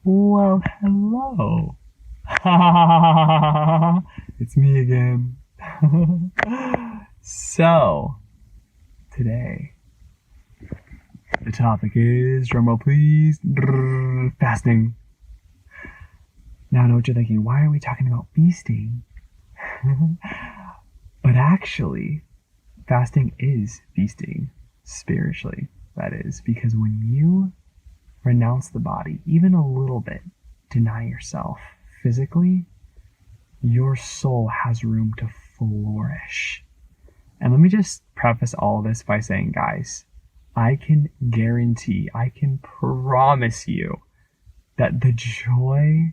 Well, hello. It's me again. So, today, the topic is, drumroll please, fasting. Now I know what you're thinking, why are we talking about feasting? But actually, fasting is feasting, spiritually, that is, because when you renounce the body, even a little bit, deny yourself physically, your soul has room to flourish. And let me just preface all this by saying, guys, I can guarantee, I can promise you that the joy,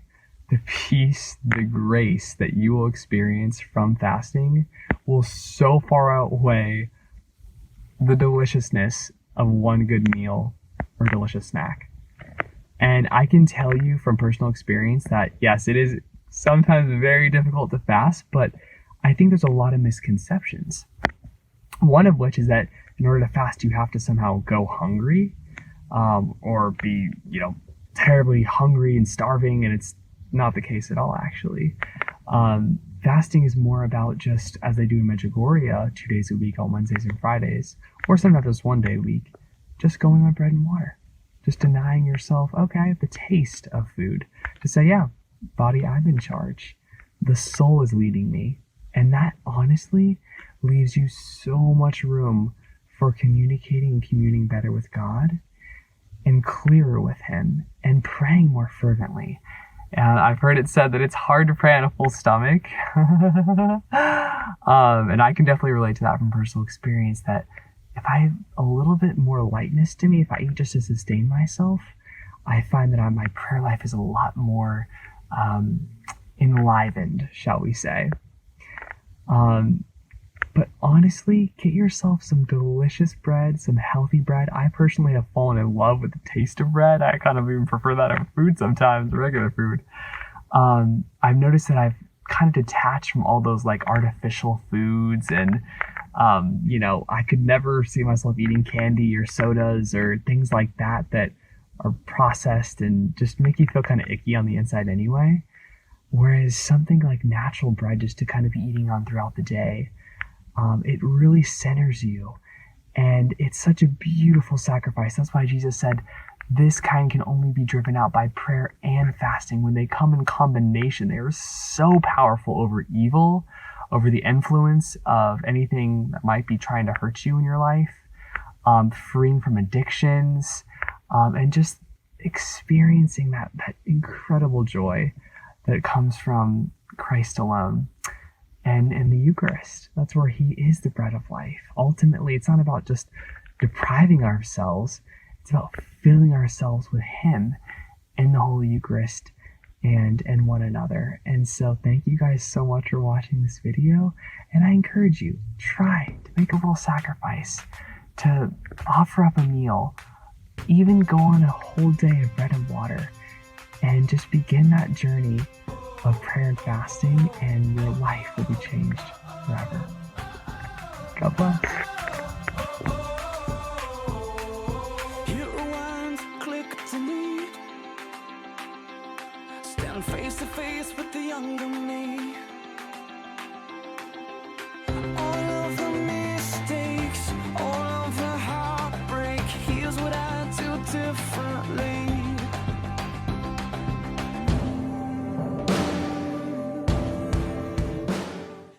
the peace, the grace that you will experience from fasting will so far outweigh the deliciousness of one good meal or delicious snack. And I can tell you from personal experience that, yes, it is sometimes very difficult to fast, but I think there's a lot of misconceptions. One of which is that in order to fast, you have to somehow go hungry, or be, terribly hungry and starving, and it's not the case at all, actually. Fasting is more about, just as they do in Medjugorje, 2 days a week on Wednesdays and Fridays, or sometimes just 1 day a week, just going on bread and water. Just denying yourself, okay, I have the taste of food. To say, yeah, body, I'm in charge. The soul is leading me. And that honestly leaves you so much room for communicating and communing better with God and clearer with Him and praying more fervently. And I've heard it said that it's hard to pray on a full stomach. And I can definitely relate to that from personal experience, that if I have a little bit more lightness to me, if I eat just to sustain myself, I find that my prayer life is a lot more enlivened, shall we say. But honestly, get yourself some delicious bread, some healthy bread. I personally have fallen in love with the taste of bread. I kind of even prefer that over food sometimes, regular food. I've noticed that I've kind of detached from all those like artificial foods, and I could never see myself eating candy or sodas or things like that are processed and just make you feel kind of icky on the inside anyway. Whereas something like natural bread, just to kind of be eating on throughout the day, it really centers you. And it's such a beautiful sacrifice. That's why Jesus said this kind can only be driven out by prayer and fasting. When they come in combination, they are so powerful over evil, over the influence of anything that might be trying to hurt you in your life, freeing from addictions, and just experiencing that incredible joy that comes from Christ alone. And in the Eucharist, that's where He is the bread of life. Ultimately, it's not about just depriving ourselves, it's about filling ourselves with Him in the Holy Eucharist and one another. And so thank you guys so much for watching this video, and I encourage you, try to make a little sacrifice, to offer up a meal, even go on a whole day of bread and water, and just begin that journey of prayer and fasting, and your life will be changed forever. God bless. Hear a wind click to me. Stand face to face with the younger me.